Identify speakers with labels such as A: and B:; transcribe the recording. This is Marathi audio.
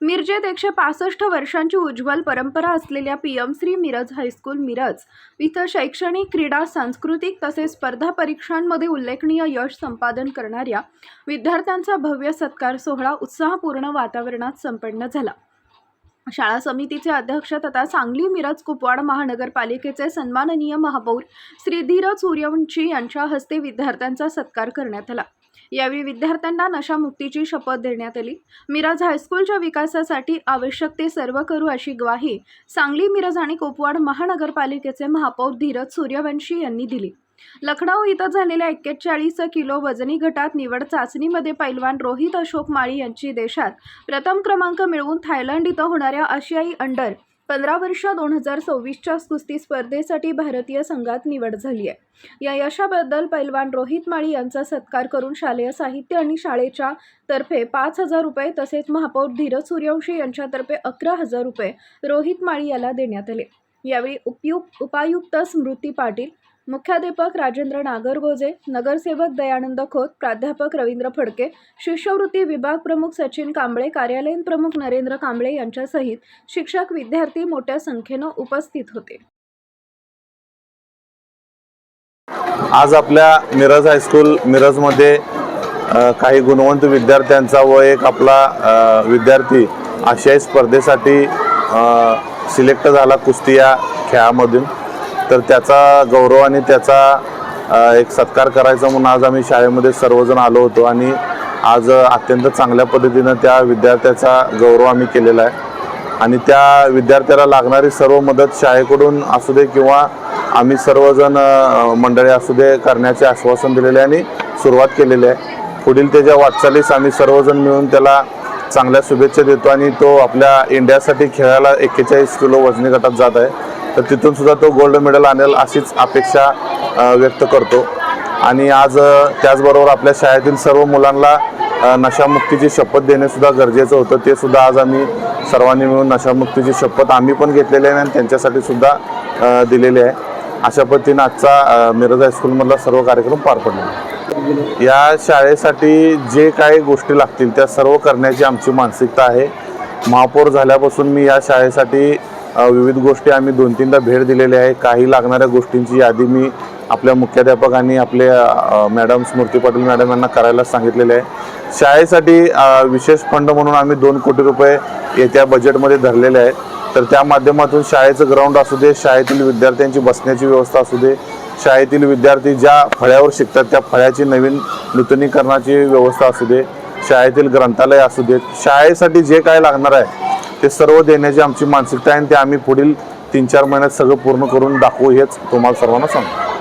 A: मिरजेत 165 वर्षांची उज्ज्वल परंपरा असलेल्या पीएम श्री मिरज हायस्कूल मिरज इथं शैक्षणिक, क्रीडा, सांस्कृतिक तसेच स्पर्धा परीक्षांमध्ये उल्लेखनीय यश संपादन करणाऱ्या विद्यार्थ्यांचा भव्य सत्कार सोहळा उत्साहपूर्ण वातावरणात संपन्न झाला। शाळा समितीचे अध्यक्ष तथा सांगली मिरज कुपवाड महानगरपालिकेचे सन्माननीय महापौर श्री धीरज सूर्यवंशी यांच्या हस्ते विद्यार्थ्यांचा सत्कार करण्यात आला। यावेळी विद्यार्थ्यांना नशामुक्तीची शपथ देण्यात आली। मिरज हायस्कूलच्या विकासासाठी आवश्यक ते सर्व करू अशी ग्वाही सांगली, मिरज आणि कुपवाड महानगरपालिकेचे महापौर धीरज सूर्यवंशी यांनी दिली। लखनौ इथं झालेल्या 41 किलो वजनी गटात निवड चाचणीमध्ये पैलवान रोहित अशोक माळी यांची देशात प्रथम क्रमांक मिळवून थायलंड इथं होणाऱ्या आशियाई अंडर 15 वर्ष 2026च्या कुस्ती स्पर्धेसाठी भारतीय संघात निवड झाली आहे। या यशाबद्दल पैलवान रोहित माळी यांचा सत्कार करून शालेय साहित्य आणि शाळेच्या तर्फे 5,000 रुपये तसेच महापौर धीरज सूर्यवंशी यांच्यातर्फे 11,000 रुपये रोहित माळी याला देण्यात आले। यावेळी उपायुक्त स्मृती पाटील, मुख्याध्यापक राजेंद्र नागरगोजे, नगरसेवक दयानंद खोत, प्राध्यापक रवींद्र फडके, शिष्यवृत्ती विभाग प्रमुख सचिन कांबळे, कार्यालयीन प्रमुख नरेंद्र कांबळे यांच्यासहित शिक्षक, विद्यार्थी मोठ्या संख्येने उपस्थित होते।
B: आज आपल्या मिरज हायस्कूल मिरजमध्ये काही गुणवंत विद्यार्थ्यांचा व एक आपला विद्यार्थी आशियाई स्पर्धेसाठी सिलेक्ट झाला कुस्ती या खेळामधून। तर त्याचा गौरव आणि त्याचा एक सत्कार करायचा म्हणून आज आम्ही शाळेमध्ये सर्वजण आलो होतो आणि आज अत्यंत चांगल्या पद्धतीनं त्या विद्यार्थ्याचा गौरव आम्ही केलेला आहे आणि त्या विद्यार्थ्याला लागणारी सर्व मदत शाळेकडून असू दे किंवा आम्ही सर्वजण मंडळी असू दे करण्याचे आश्वासन दिलेले आणि सुरुवात केलेली आहे। पुढील त्याच्या वाटचालीस आम्ही सर्वजण मिळून त्याला चांगल्या शुभेच्छा देतो आणि तो आपल्या इंडियासाठी खेळायला 41 किलो वजनी गटात जात आहे। तर तिथून सुद्धा तो गोल्ड मेडल आणेल अशीच अपेक्षा व्यक्त करतो आणि आज त्याचबरोबर आपल्या शाळेतील सर्व मुलांना नशामुक्तीची शपथ देणे सुद्धा गरजेचं होतं। ते सुद्धा आज आम्ही सर्वांनी मिळून नशामुक्तीची शपथ आम्ही पण घेतलेली आहे आणि त्यांच्यासाठी सुद्धा दिलेली आहे। अशा पद्धतीने आजचा मिरज हायस्कूलमधला सर्व कार्यक्रम पार पडला। या शाळेसाठी जे काही गोष्टी लागतील त्या सर्व करण्याची आमची मानसिकता आहे। महापौर झाल्यापासून मी या शाळेसाठी विविध गोष्टी आम्ही 2-3दा भेट दिलेली आहे। काही लागणाऱ्या गोष्टींची यादी मी आपल्या मुख्याध्यापक आणि आपले मॅडम स्मृती पाटील मॅडम यांना करायला सांगितलेले आहे। शाळेसाठी विशेष फंड म्हणून आम्ही 2 कोटी रुपये येत्या बजेटमध्ये धरलेले आहेत। तर त्या माध्यमातून शाळेचं ग्राउंड असू दे, शाळेतील विद्यार्थ्यांची बसण्याची व्यवस्था असू दे, शाळेतील विद्यार्थी ज्या फळ्यावर शिकतात त्या फळ्याची नवीन नूतनीकरणाची व्यवस्था असू दे, शाळेतील ग्रंथालय असू देत, शाळेसाठी जे काय लागणार आहे ते सर्व देण्याची आमची मानसिकता आहे आणि ते आम्ही पुढील 3-4 महिन्यात सगळं पूर्ण करून दाखवू हेच तुम्हाला सर्वांना सांगतो।